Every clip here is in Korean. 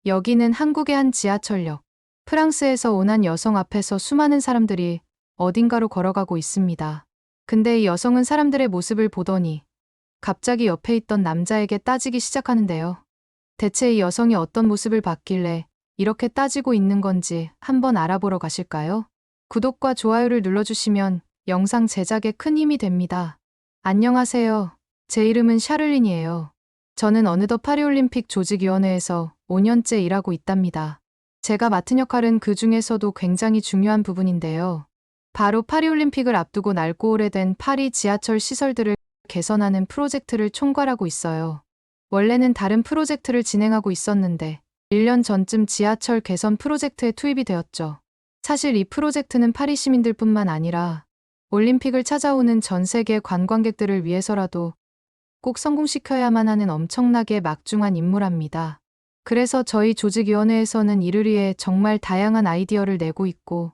여기는 한국의 한 지하철역. 프랑스에서 온 한 여성 앞에서 수많은 사람들이 어딘가로 걸어가고 있습니다. 근데 이 여성은 사람들의 모습을 보더니 갑자기 옆에 있던 남자에게 따지기 시작하는데요. 대체 이 여성이 어떤 모습을 봤길래 이렇게 따지고 있는 건지 한번 알아보러 가실까요? 구독과 좋아요를 눌러주시면 영상 제작에 큰 힘이 됩니다. 안녕하세요. 제 이름은 샤를린이에요. 저는 어느덧 파리올림픽 조직위원회에서 5년째 일하고 있답니다. 제가 맡은 역할은 그 중에서도 굉장히 중요한 부분인데요. 바로 파리올림픽을 앞두고 낡고 오래된 파리 지하철 시설들을 개선하는 프로젝트를 총괄하고 있어요. 원래는 다른 프로젝트를 진행하고 있었는데 1년 전쯤 지하철 개선 프로젝트에 투입이 되었죠. 사실 이 프로젝트는 파리 시민들뿐만 아니라 올림픽을 찾아오는 전 세계 관광객들을 위해서라도 꼭 성공시켜야만 하는 엄청나게 막중한 임무랍니다. 그래서 저희 조직위원회에서는 이를 위해 정말 다양한 아이디어를 내고 있고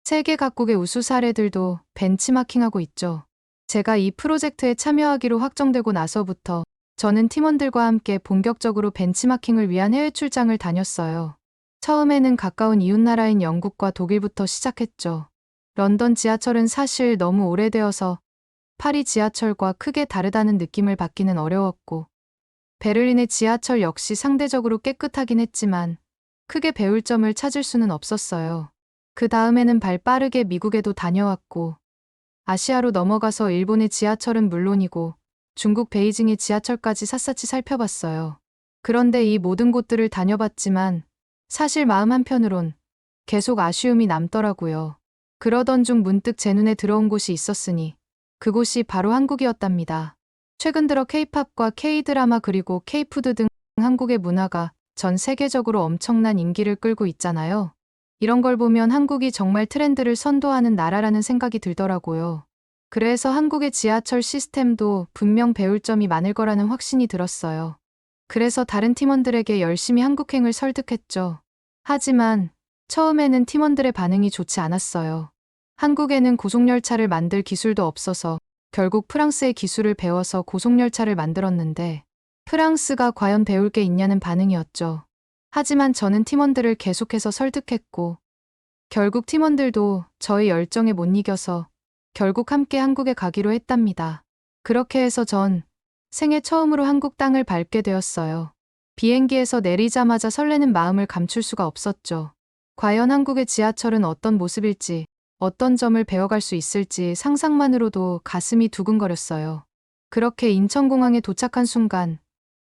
세계 각국의 우수 사례들도 벤치마킹하고 있죠. 제가 이 프로젝트에 참여하기로 확정되고 나서부터 저는 팀원들과 함께 본격적으로 벤치마킹을 위한 해외 출장을 다녔어요. 처음에는 가까운 이웃나라인 영국과 독일부터 시작했죠. 런던 지하철은 사실 너무 오래되어서 파리 지하철과 크게 다르다는 느낌을 받기는 어려웠고 베를린의 지하철 역시 상대적으로 깨끗하긴 했지만 크게 배울 점을 찾을 수는 없었어요. 그 다음에는 발 빠르게 미국에도 다녀왔고 아시아로 넘어가서 일본의 지하철은 물론이고 중국 베이징의 지하철까지 샅샅이 살펴봤어요. 그런데 이 모든 곳들을 다녀봤지만 사실 마음 한편으론 계속 아쉬움이 남더라고요. 그러던 중 문득 제 눈에 들어온 곳이 있었으니 그곳이 바로 한국이었답니다. 최근 들어 K-팝과 K-드라마 그리고 K-푸드 등 한국의 문화가 전 세계적으로 엄청난 인기를 끌고 있잖아요. 이런 걸 보면 한국이 정말 트렌드를 선도하는 나라라는 생각이 들더라고요. 그래서 한국의 지하철 시스템도 분명 배울 점이 많을 거라는 확신이 들었어요. 그래서 다른 팀원들에게 열심히 한국행을 설득했죠. 하지만 처음에는 팀원들의 반응이 좋지 않았어요. 한국에는 고속열차를 만들 기술도 없어서 결국 프랑스의 기술을 배워서 고속열차를 만들었는데 프랑스가 과연 배울 게 있냐는 반응이었죠. 하지만 저는 팀원들을 계속해서 설득했고 결국 팀원들도 저의 열정에 못 이겨서 결국 함께 한국에 가기로 했답니다. 그렇게 해서 전 생애 처음으로 한국 땅을 밟게 되었어요. 비행기에서 내리자마자 설레는 마음을 감출 수가 없었죠. 과연 한국의 지하철은 어떤 모습일지, 어떤 점을 배워갈 수 있을지 상상만으로도 가슴이 두근거렸어요. 그렇게 인천공항에 도착한 순간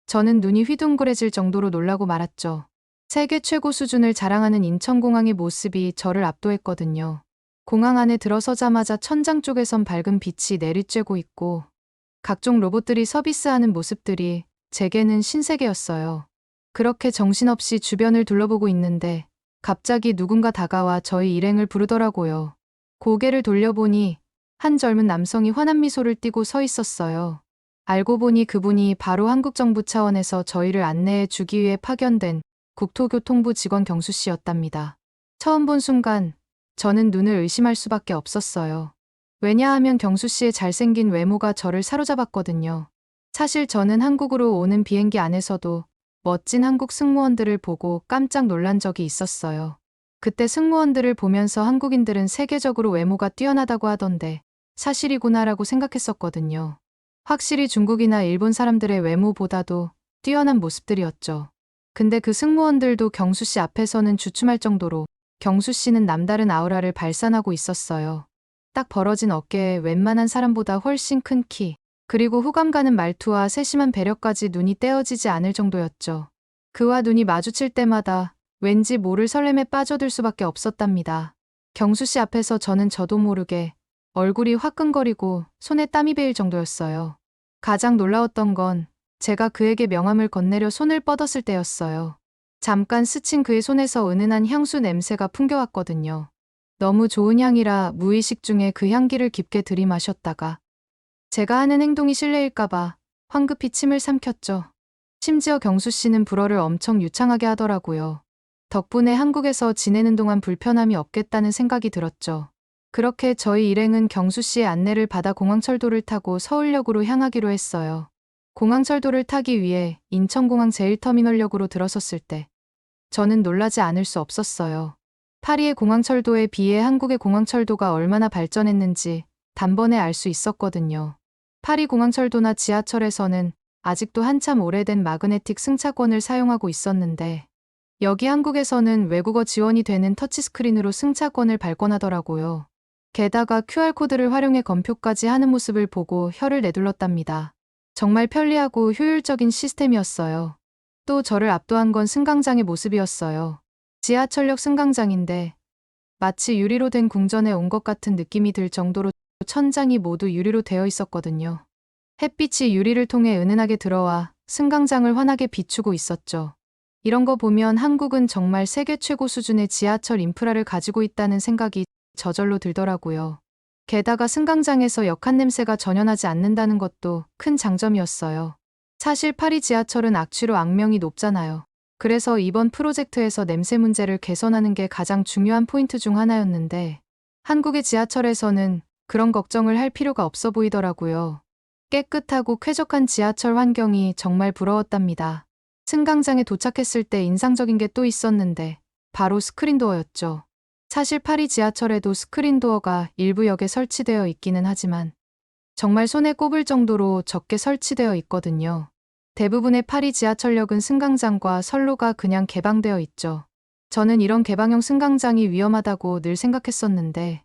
저는 눈이 휘둥그레질 정도로 놀라고 말았죠. 세계 최고 수준을 자랑하는 인천공항의 모습이 저를 압도했거든요. 공항 안에 들어서자마자 천장 쪽에선 밝은 빛이 내리쬐고 있고 각종 로봇들이 서비스하는 모습들이 제게는 신세계였어요. 그렇게 정신없이 주변을 둘러보고 있는데 갑자기 누군가 다가와 저희 일행을 부르더라고요. 고개를 돌려보니 한 젊은 남성이 환한 미소를 띠고 서 있었어요. 알고 보니 그분이 바로 한국정부 차원에서 저희를 안내해 주기 위해 파견된 국토교통부 직원 경수 씨였답니다. 처음 본 순간 저는 눈을 의심할 수밖에 없었어요. 왜냐하면 경수 씨의 잘생긴 외모가 저를 사로잡았거든요. 사실 저는 한국으로 오는 비행기 안에서도 멋진 한국 승무원들을 보고 깜짝 놀란 적이 있었어요. 그때 승무원들을 보면서 한국인들은 세계적으로 외모가 뛰어나다고 하던데 사실이구나라고 생각했었거든요. 확실히 중국이나 일본 사람들의 외모보다도 뛰어난 모습들이었죠. 근데 그 승무원들도 경수 씨 앞에서는 주춤할 정도로 경수 씨는 남다른 아우라를 발산하고 있었어요. 딱 벌어진 어깨에 웬만한 사람보다 훨씬 큰 키, 그리고 호감 가는 말투와 세심한 배려까지 눈이 떼어지지 않을 정도였죠. 그와 눈이 마주칠 때마다 왠지 모를 설렘에 빠져들 수밖에 없었답니다. 경수 씨 앞에서 저도 모르게 얼굴이 화끈거리고 손에 땀이 배일 정도였어요. 가장 놀라웠던 건 제가 그에게 명함을 건네려 손을 뻗었을 때였어요. 잠깐 스친 그의 손에서 은은한 향수 냄새가 풍겨왔거든요. 너무 좋은 향이라 무의식 중에 그 향기를 깊게 들이마셨다가 제가 하는 행동이 실례일까봐 황급히 침을 삼켰죠. 심지어 경수 씨는 불어를 엄청 유창하게 하더라고요. 덕분에 한국에서 지내는 동안 불편함이 없겠다는 생각이 들었죠. 그렇게 저희 일행은 경수 씨의 안내를 받아 공항철도를 타고 서울역으로 향하기로 했어요. 공항철도를 타기 위해 인천공항 제1터미널역으로 들어섰을 때 저는 놀라지 않을 수 없었어요. 파리의 공항철도에 비해 한국의 공항철도가 얼마나 발전했는지 단번에 알 수 있었거든요. 파리 공항철도나 지하철에서는 아직도 한참 오래된 마그네틱 승차권을 사용하고 있었는데 여기 한국에서는 외국어 지원이 되는 터치스크린으로 승차권을 발권하더라고요. 게다가 QR코드를 활용해 검표까지 하는 모습을 보고 혀를 내둘렀답니다. 정말 편리하고 효율적인 시스템이었어요. 또 저를 압도한 건 승강장의 모습이었어요. 지하철역 승강장인데 마치 유리로 된 궁전에 온 것 같은 느낌이 들 정도로 천장이 모두 유리로 되어 있었거든요. 햇빛이 유리를 통해 은은하게 들어와 승강장을 환하게 비추고 있었죠. 이런 거 보면 한국은 정말 세계 최고 수준의 지하철 인프라를 가지고 있다는 생각이 저절로 들더라고요. 게다가 승강장에서 역한 냄새가 전혀 나지 않는다는 것도 큰 장점이었어요. 사실 파리 지하철은 악취로 악명이 높잖아요. 그래서 이번 프로젝트에서 냄새 문제를 개선하는 게 가장 중요한 포인트 중 하나였는데 한국의 지하철에서는 그런 걱정을 할 필요가 없어 보이더라고요. 깨끗하고 쾌적한 지하철 환경이 정말 부러웠답니다. 승강장에 도착했을 때 인상적인 게 또 있었는데 바로 스크린도어였죠. 사실 파리 지하철에도 스크린도어가 일부 역에 설치되어 있기는 하지만 정말 손에 꼽을 정도로 적게 설치되어 있거든요. 대부분의 파리 지하철역은 승강장과 선로가 그냥 개방되어 있죠. 저는 이런 개방형 승강장이 위험하다고 늘 생각했었는데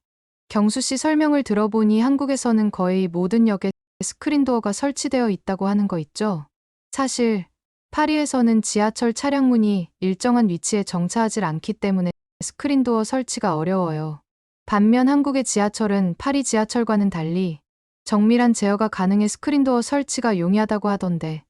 경수 씨 설명을 들어보니 한국에서는 거의 모든 역에 스크린도어가 설치되어 있다고 하는 거 있죠? 사실 파리에서는 지하철 차량문이 일정한 위치에 정차하지 않기 때문에 스크린도어 설치가 어려워요. 반면 한국의 지하철은 파리 지하철과는 달리 정밀한 제어가 가능해 스크린도어 설치가 용이하다고 하던데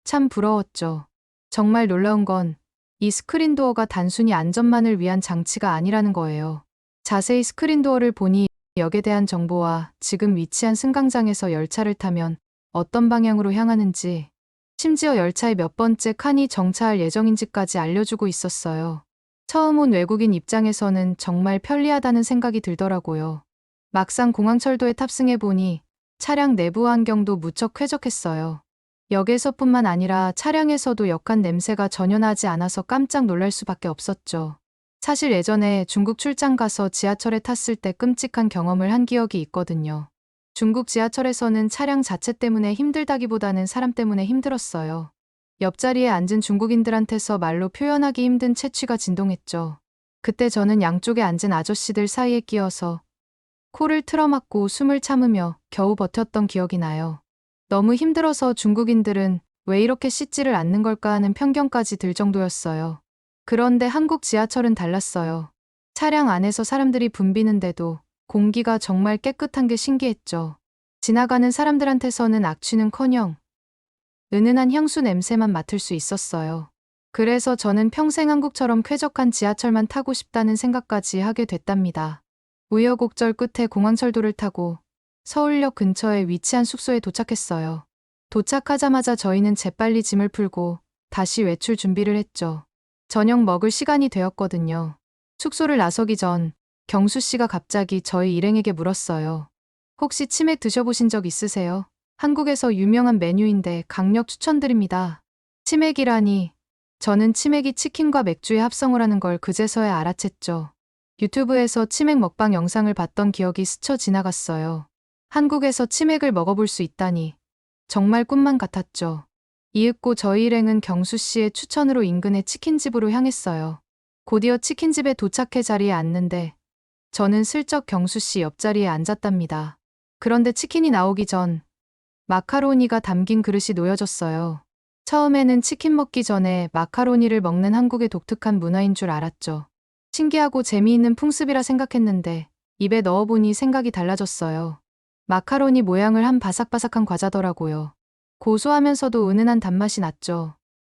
참 부러웠죠. 정말 놀라운 건 이 스크린도어가 단순히 안전만을 위한 장치가 아니라는 거예요. 자세히 스크린도어를 보니 역에 대한 정보와 지금 위치한 승강장에서 열차를 타면 어떤 방향으로 향하는지, 심지어 열차의 몇 번째 칸이 정차할 예정인지까지 알려주고 있었어요. 처음 온 외국인 입장에서는 정말 편리하다는 생각이 들더라고요. 막상 공항철도에 탑승해보니 차량 내부 환경도 무척 쾌적했어요. 역에서뿐만 아니라 차량에서도 역한 냄새가 전혀 나지 않아서 깜짝 놀랄 수밖에 없었죠. 사실 예전에 중국 출장 가서 지하철에 탔을 때 끔찍한 경험을 한 기억이 있거든요. 중국 지하철에서는 차량 자체 때문에 힘들다기보다는 사람 때문에 힘들었어요. 옆자리에 앉은 중국인들한테서 말로 표현하기 힘든 체취가 진동했죠. 그때 저는 양쪽에 앉은 아저씨들 사이에 끼어서 코를 틀어막고 숨을 참으며 겨우 버텼던 기억이 나요. 너무 힘들어서 중국인들은 왜 이렇게 씻지를 않는 걸까 하는 편견까지 들 정도였어요. 그런데 한국 지하철은 달랐어요. 차량 안에서 사람들이 붐비는데도 공기가 정말 깨끗한 게 신기했죠. 지나가는 사람들한테서는 악취는커녕 은은한 향수 냄새만 맡을 수 있었어요. 그래서 저는 평생 한국처럼 쾌적한 지하철만 타고 싶다는 생각까지 하게 됐답니다. 우여곡절 끝에 공항철도를 타고 서울역 근처에 위치한 숙소에 도착했어요. 도착하자마자 저희는 재빨리 짐을 풀고 다시 외출 준비를 했죠. 저녁 먹을 시간이 되었거든요. 숙소를 나서기 전 경수 씨가 갑자기 저희 일행에게 물었어요. 혹시 치맥 드셔보신 적 있으세요? 한국에서 유명한 메뉴인데 강력 추천드립니다. 치맥이라니, 저는 치맥이 치킨과 맥주의 합성어라는 걸 그제서야 알아챘죠. 유튜브에서 치맥 먹방 영상을 봤던 기억이 스쳐 지나갔어요. 한국에서 치맥을 먹어볼 수 있다니 정말 꿈만 같았죠. 이윽고 저희 일행은 경수 씨의 추천으로 인근의 치킨집으로 향했어요. 곧이어 치킨집에 도착해 자리에 앉는데 저는 슬쩍 경수 씨 옆자리에 앉았답니다. 그런데 치킨이 나오기 전 마카로니가 담긴 그릇이 놓여졌어요. 처음에는 치킨 먹기 전에 마카로니를 먹는 한국의 독특한 문화인 줄 알았죠. 신기하고 재미있는 풍습이라 생각했는데 입에 넣어보니 생각이 달라졌어요. 마카로니 모양을 한 바삭바삭한 과자더라고요. 고소하면서도 은은한 단맛이 났죠.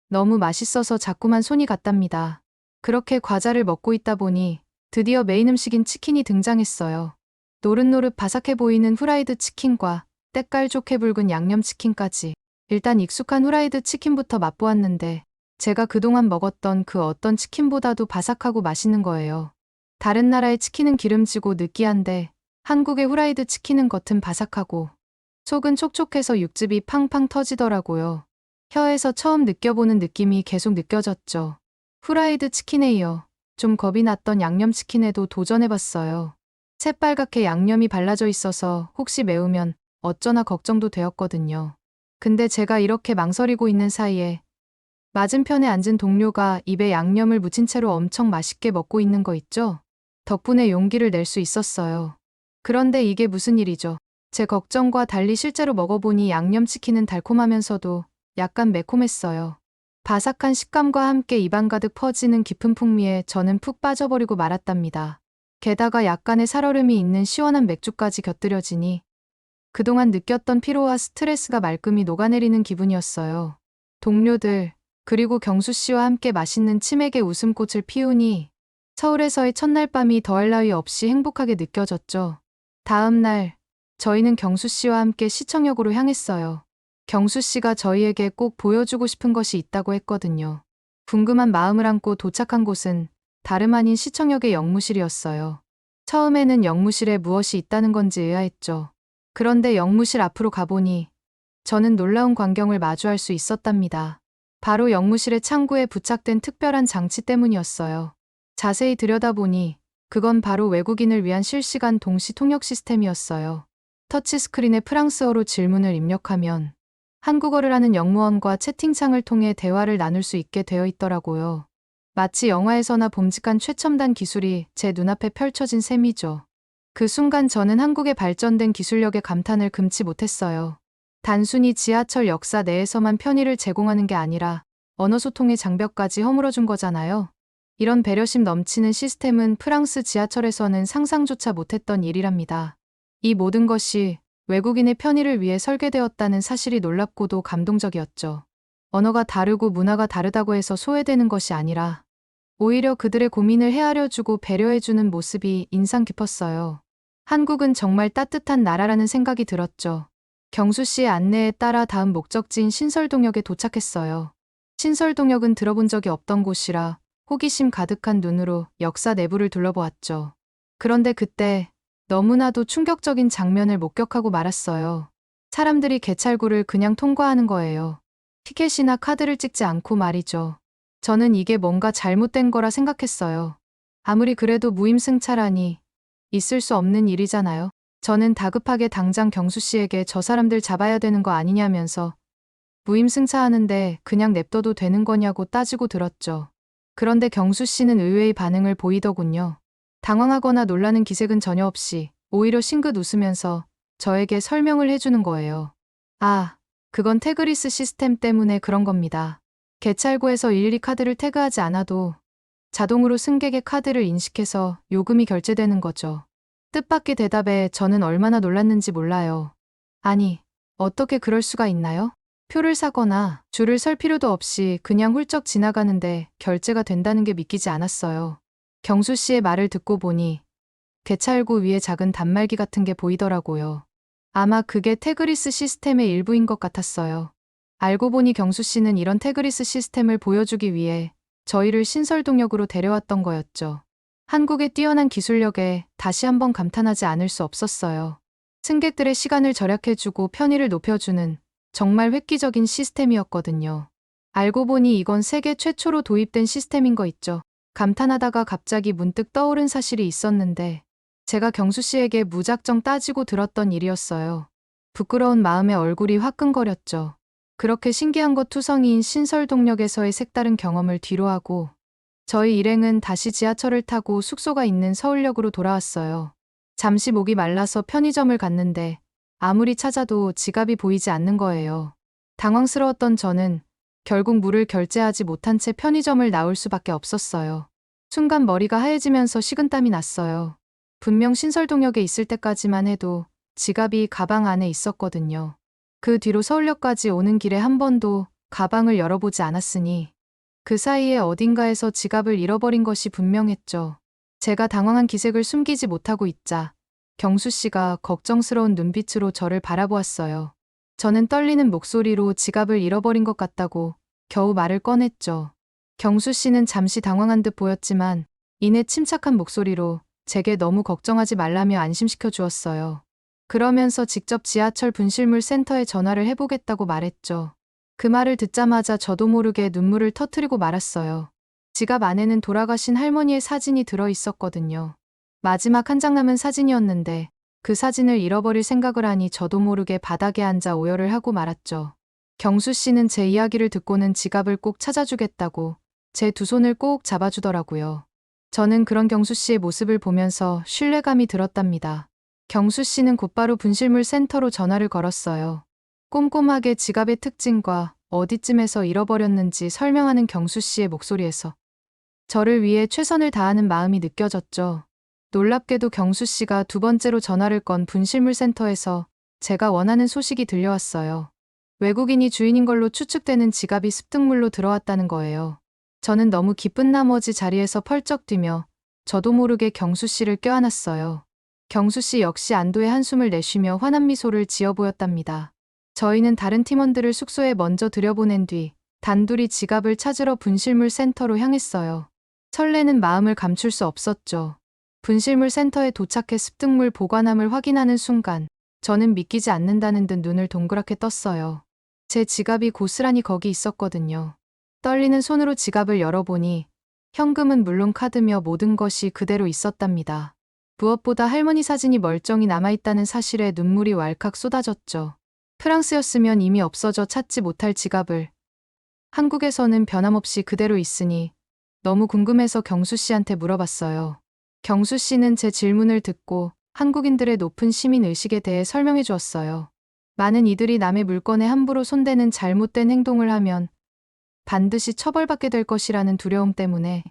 너무 맛있어서 자꾸만 손이 갔답니다. 그렇게 과자를 먹고 있다 보니 드디어 메인 음식인 치킨이 등장했어요. 노릇노릇 바삭해 보이는 후라이드 치킨과 때깔 좋게 붉은 양념치킨까지. 일단 익숙한 후라이드 치킨부터 맛보았는데 제가 그동안 먹었던 그 어떤 치킨보다도 바삭하고 맛있는 거예요. 다른 나라의 치킨은 기름지고 느끼한데 한국의 후라이드 치킨은 겉은 바삭하고 속은 촉촉해서 육즙이 팡팡 터지더라고요. 혀에서 처음 느껴보는 느낌이 계속 느껴졌죠. 후라이드 치킨에 이어 좀 겁이 났던 양념치킨에도 도전해봤어요. 새빨갛게 양념이 발라져 있어서 혹시 매우면 어쩌나 걱정도 되었거든요. 근데 제가 이렇게 망설이고 있는 사이에 맞은편에 앉은 동료가 입에 양념을 묻힌 채로 엄청 맛있게 먹고 있는 거 있죠? 덕분에 용기를 낼 수 있었어요. 그런데 이게 무슨 일이죠? 제 걱정과 달리 실제로 먹어보니 양념치킨은 달콤하면서도 약간 매콤했어요. 바삭한 식감과 함께 입안 가득 퍼지는 깊은 풍미에 저는 푹 빠져버리고 말았답니다. 게다가 약간의 살얼음이 있는 시원한 맥주까지 곁들여지니 그동안 느꼈던 피로와 스트레스가 말끔히 녹아내리는 기분이었어요. 동료들, 그리고 경수 씨와 함께 맛있는 치맥의 웃음꽃을 피우니 서울에서의 첫날 밤이 더할 나위 없이 행복하게 느껴졌죠. 다음 날, 저희는 경수 씨와 함께 시청역으로 향했어요. 경수 씨가 저희에게 꼭 보여주고 싶은 것이 있다고 했거든요. 궁금한 마음을 안고 도착한 곳은 다름 아닌 시청역의 영무실이었어요. 처음에는 영무실에 무엇이 있다는 건지 의아했죠. 그런데 영무실 앞으로 가보니 저는 놀라운 광경을 마주할 수 있었답니다. 바로 영무실의 창구에 부착된 특별한 장치 때문이었어요. 자세히 들여다보니 그건 바로 외국인을 위한 실시간 동시 통역 시스템이었어요. 터치스크린에 프랑스어로 질문을 입력하면 한국어를 하는 영무원과 채팅창을 통해 대화를 나눌 수 있게 되어 있더라고요. 마치 영화에서나 봄직한 최첨단 기술이 제 눈앞에 펼쳐진 셈이죠. 그 순간 저는 한국의 발전된 기술력에 감탄을 금치 못했어요. 단순히 지하철 역사 내에서만 편의를 제공하는 게 아니라 언어 소통의 장벽까지 허물어준 거잖아요. 이런 배려심 넘치는 시스템은 프랑스 지하철에서는 상상조차 못했던 일이랍니다. 이 모든 것이 외국인의 편의를 위해 설계되었다는 사실이 놀랍고도 감동적이었죠. 언어가 다르고 문화가 다르다고 해서 소외되는 것이 아니라 오히려 그들의 고민을 헤아려주고 배려해주는 모습이 인상 깊었어요. 한국은 정말 따뜻한 나라라는 생각이 들었죠. 경수 씨의 안내에 따라 다음 목적지인 신설동역에 도착했어요. 신설동역은 들어본 적이 없던 곳이라 호기심 가득한 눈으로 역사 내부를 둘러보았죠. 그런데 그때 너무나도 충격적인 장면을 목격하고 말았어요. 사람들이 개찰구를 그냥 통과하는 거예요. 티켓이나 카드를 찍지 않고 말이죠. 저는 이게 뭔가 잘못된 거라 생각했어요. 아무리 그래도 무임승차라니 있을 수 없는 일이잖아요. 저는 다급하게 당장 경수 씨에게 저 사람들 잡아야 되는 거 아니냐면서 무임승차하는데 그냥 냅둬도 되는 거냐고 따지고 들었죠. 그런데 경수 씨는 의외의 반응을 보이더군요. 당황하거나 놀라는 기색은 전혀 없이 오히려 싱긋 웃으면서 저에게 설명을 해주는 거예요. 아, 그건 태그리스 시스템 때문에 그런 겁니다. 개찰구에서 일일이 카드를 태그하지 않아도 자동으로 승객의 카드를 인식해서 요금이 결제되는 거죠. 뜻밖의 대답에 저는 얼마나 놀랐는지 몰라요. 아니, 어떻게 그럴 수가 있나요? 표를 사거나 줄을 설 필요도 없이 그냥 훌쩍 지나가는데 결제가 된다는 게 믿기지 않았어요. 경수 씨의 말을 듣고 보니 개찰구 위에 작은 단말기 같은 게 보이더라고요. 아마 그게 태그리스 시스템의 일부인 것 같았어요. 알고 보니 경수 씨는 이런 태그리스 시스템을 보여주기 위해 저희를 신설동역으로 데려왔던 거였죠. 한국의 뛰어난 기술력에 다시 한번 감탄하지 않을 수 없었어요. 승객들의 시간을 절약해주고 편의를 높여주는 정말 획기적인 시스템이었거든요. 알고 보니 이건 세계 최초로 도입된 시스템인 거 있죠. 감탄하다가 갑자기 문득 떠오른 사실이 있었는데 제가 경수 씨에게 무작정 따지고 들었던 일이었어요. 부끄러운 마음에 얼굴이 화끈거렸죠. 그렇게 신기한 것 투성이인 신설동역에서의 색다른 경험을 뒤로하고 저희 일행은 다시 지하철을 타고 숙소가 있는 서울역으로 돌아왔어요. 잠시 목이 말라서 편의점을 갔는데 아무리 찾아도 지갑이 보이지 않는 거예요. 당황스러웠던 저는 결국 물을 결제하지 못한 채 편의점을 나올 수밖에 없었어요. 순간 머리가 하얘지면서 식은땀이 났어요. 분명 신설동역에 있을 때까지만 해도 지갑이 가방 안에 있었거든요. 그 뒤로 서울역까지 오는 길에 한 번도 가방을 열어보지 않았으니 그 사이에 어딘가에서 지갑을 잃어버린 것이 분명했죠. 제가 당황한 기색을 숨기지 못하고 있자 경수 씨가 걱정스러운 눈빛으로 저를 바라보았어요. 저는 떨리는 목소리로 지갑을 잃어버린 것 같다고 겨우 말을 꺼냈죠. 경수 씨는 잠시 당황한 듯 보였지만 이내 침착한 목소리로 제게 너무 걱정하지 말라며 안심시켜 주었어요. 그러면서 직접 지하철 분실물 센터에 전화를 해보겠다고 말했죠. 그 말을 듣자마자 저도 모르게 눈물을 터뜨리고 말았어요. 지갑 안에는 돌아가신 할머니의 사진이 들어 있었거든요. 마지막 한 장 남은 사진이었는데 그 사진을 잃어버릴 생각을 하니 저도 모르게 바닥에 앉아 오열을 하고 말았죠. 경수 씨는 제 이야기를 듣고는 지갑을 꼭 찾아주겠다고 제 두 손을 꼭 잡아주더라고요. 저는 그런 경수 씨의 모습을 보면서 신뢰감이 들었답니다. 경수 씨는 곧바로 분실물 센터로 전화를 걸었어요. 꼼꼼하게 지갑의 특징과 어디쯤에서 잃어버렸는지 설명하는 경수 씨의 목소리에서 저를 위해 최선을 다하는 마음이 느껴졌죠. 놀랍게도 경수 씨가 두 번째로 전화를 건 분실물 센터에서 제가 원하는 소식이 들려왔어요. 외국인이 주인인 걸로 추측되는 지갑이 습득물로 들어왔다는 거예요. 저는 너무 기쁜 나머지 자리에서 펄쩍 뛰며 저도 모르게 경수 씨를 껴안았어요. 경수 씨 역시 안도의 한숨을 내쉬며 환한 미소를 지어 보였답니다. 저희는 다른 팀원들을 숙소에 먼저 들여보낸 뒤 단둘이 지갑을 찾으러 분실물 센터로 향했어요. 설레는 마음을 감출 수 없었죠. 분실물 센터에 도착해 습득물 보관함을 확인하는 순간 저는 믿기지 않는다는 듯 눈을 동그랗게 떴어요. 제 지갑이 고스란히 거기 있었거든요. 떨리는 손으로 지갑을 열어보니 현금은 물론 카드며 모든 것이 그대로 있었답니다. 무엇보다 할머니 사진이 멀쩡히 남아있다는 사실에 눈물이 왈칵 쏟아졌죠. 프랑스였으면 이미 없어져 찾지 못할 지갑을 한국에서는 변함없이 그대로 있으니 너무 궁금해서 경수 씨한테 물어봤어요. 경수 씨는 제 질문을 듣고 한국인들의 높은 시민의식에 대해 설명해 주었어요. 많은 이들이 남의 물건에 함부로 손대는 잘못된 행동을 하면 반드시 처벌받게 될 것이라는 두려움 때문에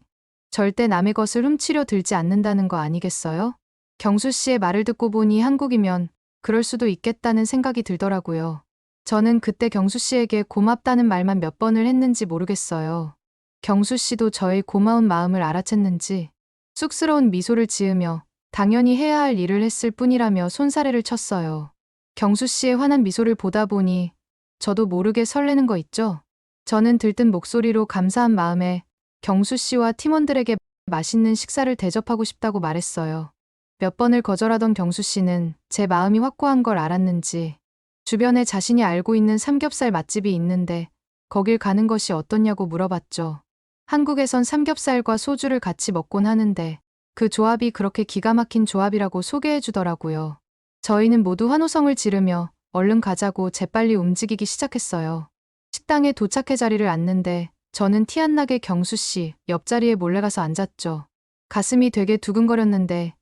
절대 남의 것을 훔치려 들지 않는다는 거 아니겠어요? 경수 씨의 말을 듣고 보니 한국이면 그럴 수도 있겠다는 생각이 들더라고요. 저는 그때 경수 씨에게 고맙다는 말만 몇 번을 했는지 모르겠어요. 경수 씨도 저의 고마운 마음을 알아챘는지 쑥스러운 미소를 지으며 당연히 해야 할 일을 했을 뿐이라며 손사래를 쳤어요. 경수 씨의 환한 미소를 보다 보니 저도 모르게 설레는 거 있죠? 저는 들뜬 목소리로 감사한 마음에 경수 씨와 팀원들에게 맛있는 식사를 대접하고 싶다고 말했어요. 몇 번을 거절하던 경수 씨는 제 마음이 확고한 걸 알았는지 주변에 자신이 알고 있는 삼겹살 맛집이 있는데 거길 가는 것이 어떻냐고 물어봤죠. 한국에선 삼겹살과 소주를 같이 먹곤 하는데 그 조합이 그렇게 기가 막힌 조합이라고 소개해 주더라고요. 저희는 모두 환호성을 지르며 얼른 가자고 재빨리 움직이기 시작했어요. 식당에 도착해 자리를 앉는데 저는 티 안 나게 경수 씨 옆자리에 몰래 가서 앉았죠. 가슴이 되게 두근거렸는데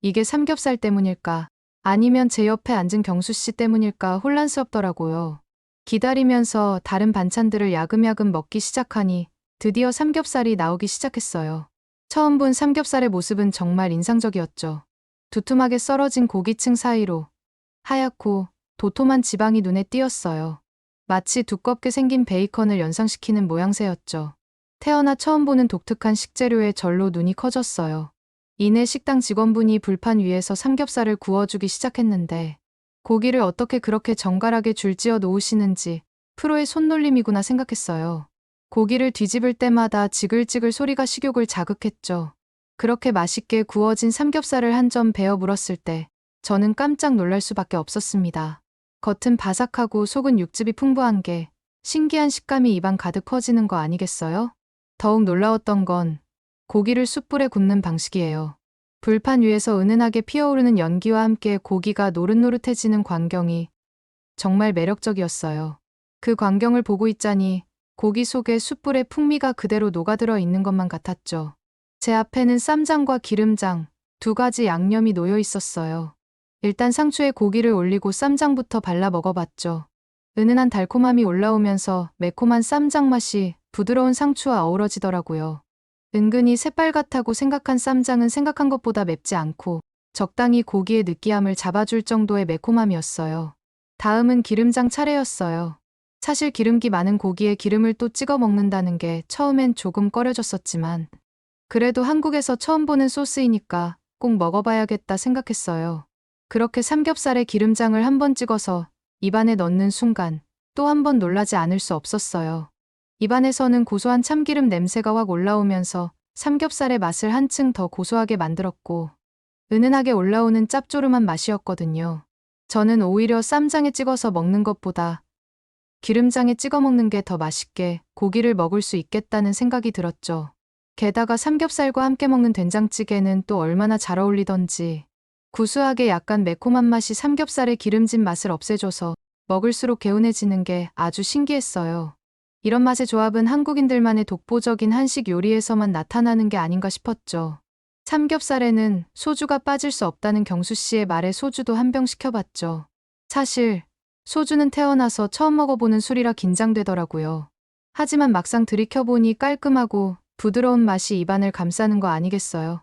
이게 삼겹살 때문일까? 아니면 제 옆에 앉은 경수 씨 때문일까 혼란스럽더라고요. 기다리면서 다른 반찬들을 야금야금 먹기 시작하니 드디어 삼겹살이 나오기 시작했어요. 처음 본 삼겹살의 모습은 정말 인상적이었죠. 두툼하게 썰어진 고기층 사이로 하얗고 도톰한 지방이 눈에 띄었어요. 마치 두껍게 생긴 베이컨을 연상시키는 모양새였죠. 태어나 처음 보는 독특한 식재료에 절로 눈이 커졌어요. 이내 식당 직원분이 불판 위에서 삼겹살을 구워주기 시작했는데 고기를 어떻게 그렇게 정갈하게 줄지어 놓으시는지 프로의 손놀림이구나 생각했어요. 고기를 뒤집을 때마다 지글지글 소리가 식욕을 자극했죠. 그렇게 맛있게 구워진 삼겹살을 한 점 베어 물었을 때 저는 깜짝 놀랄 수밖에 없었습니다. 겉은 바삭하고 속은 육즙이 풍부한 게 신기한 식감이 입안 가득 퍼지는 거 아니겠어요? 더욱 놀라웠던 건 고기를 숯불에 굽는 방식이에요. 불판 위에서 은은하게 피어오르는 연기와 함께 고기가 노릇노릇해지는 광경이 정말 매력적이었어요. 그 광경을 보고 있자니 고기 속에 숯불의 풍미가 그대로 녹아들어 있는 것만 같았죠. 제 앞에는 쌈장과 기름장, 두 가지 양념이 놓여 있었어요. 일단 상추에 고기를 올리고 쌈장부터 발라 먹어봤죠. 은은한 달콤함이 올라오면서 매콤한 쌈장 맛이 부드러운 상추와 어우러지더라고요. 은근히 새빨갛다고 생각한 쌈장은 생각한 것보다 맵지 않고 적당히 고기의 느끼함을 잡아줄 정도의 매콤함이었어요. 다음은 기름장 차례였어요. 사실 기름기 많은 고기에 기름을 또 찍어 먹는다는 게 처음엔 조금 꺼려졌었지만 그래도 한국에서 처음 보는 소스이니까 꼭 먹어봐야겠다 생각했어요. 그렇게 삼겹살에 기름장을 한번 찍어서 입안에 넣는 순간 또 한 번 놀라지 않을 수 없었어요. 입안에서는 고소한 참기름 냄새가 확 올라오면서 삼겹살의 맛을 한층 더 고소하게 만들었고 은은하게 올라오는 짭조름한 맛이었거든요. 저는 오히려 쌈장에 찍어서 먹는 것보다 기름장에 찍어 먹는 게 더 맛있게 고기를 먹을 수 있겠다는 생각이 들었죠. 게다가 삼겹살과 함께 먹는 된장찌개는 또 얼마나 잘 어울리던지. 구수하게 약간 매콤한 맛이 삼겹살의 기름진 맛을 없애줘서 먹을수록 개운해지는 게 아주 신기했어요. 이런 맛의 조합은 한국인들만의 독보적인 한식 요리에서만 나타나는 게 아닌가 싶었죠. 삼겹살에는 소주가 빠질 수 없다는 경수 씨의 말에 소주도 한 병 시켜봤죠. 사실 소주는 태어나서 처음 먹어보는 술이라 긴장되더라고요. 하지만 막상 들이켜보니 깔끔하고 부드러운 맛이 입안을 감싸는 거 아니겠어요.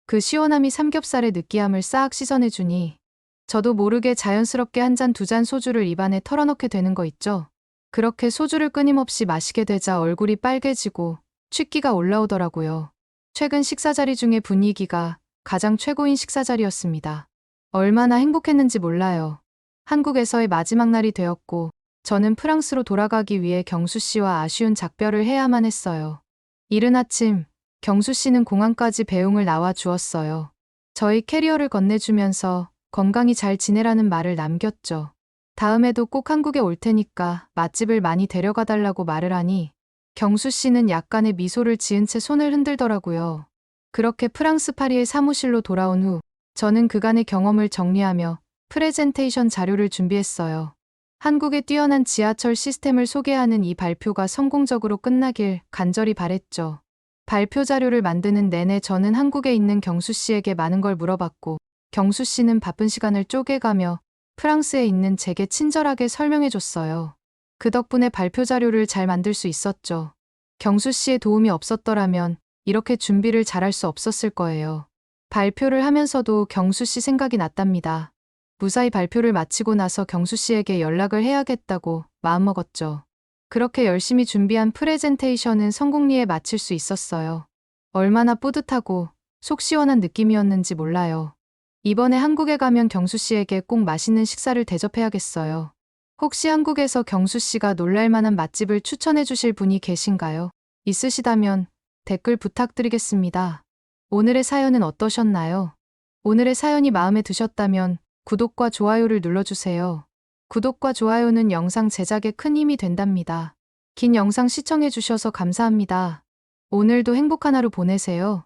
그 시원함이 삼겹살의 느끼함을 싹 씻어내주니 저도 모르게 자연스럽게 한 잔 두 잔 소주를 입안에 털어넣게 되는 거 있죠. 그렇게 소주를 끊임없이 마시게 되자 얼굴이 빨개지고 취기가 올라오더라고요. 최근 식사 자리 중에 분위기가 가장 최고인 식사 자리였습니다. 얼마나 행복했는지 몰라요. 한국에서의 마지막 날이 되었고 저는 프랑스로 돌아가기 위해 경수 씨와 아쉬운 작별을 해야만 했어요. 이른 아침 경수 씨는 공항까지 배웅을 나와 주었어요. 저희 캐리어를 건네주면서 건강히 잘 지내라는 말을 남겼죠. 다음에도 꼭 한국에 올 테니까 맛집을 많이 데려가 달라고 말을 하니 경수 씨는 약간의 미소를 지은 채 손을 흔들더라고요. 그렇게 프랑스 파리의 사무실로 돌아온 후 저는 그간의 경험을 정리하며 프레젠테이션 자료를 준비했어요. 한국의 뛰어난 지하철 시스템을 소개하는 이 발표가 성공적으로 끝나길 간절히 바랬죠. 발표 자료를 만드는 내내 저는 한국에 있는 경수 씨에게 많은 걸 물어봤고 경수 씨는 바쁜 시간을 쪼개가며 프랑스에 있는 제게 친절하게 설명해줬어요. 그 덕분에 발표 자료를 잘 만들 수 있었죠. 경수 씨의 도움이 없었더라면 이렇게 준비를 잘할 수 없었을 거예요. 발표를 하면서도 경수 씨 생각이 났답니다. 무사히 발표를 마치고 나서 경수 씨에게 연락을 해야겠다고 마음먹었죠. 그렇게 열심히 준비한 프레젠테이션은 성공리에 마칠 수 있었어요. 얼마나 뿌듯하고 속 시원한 느낌이었는지 몰라요. 이번에 한국에 가면 경수 씨에게 꼭 맛있는 식사를 대접해야겠어요. 혹시 한국에서 경수 씨가 놀랄만한 맛집을 추천해 주실 분이 계신가요? 있으시다면 댓글 부탁드리겠습니다. 오늘의 사연은 어떠셨나요? 오늘의 사연이 마음에 드셨다면 구독과 좋아요를 눌러주세요. 구독과 좋아요는 영상 제작에 큰 힘이 된답니다. 긴 영상 시청해 주셔서 감사합니다. 오늘도 행복한 하루 보내세요.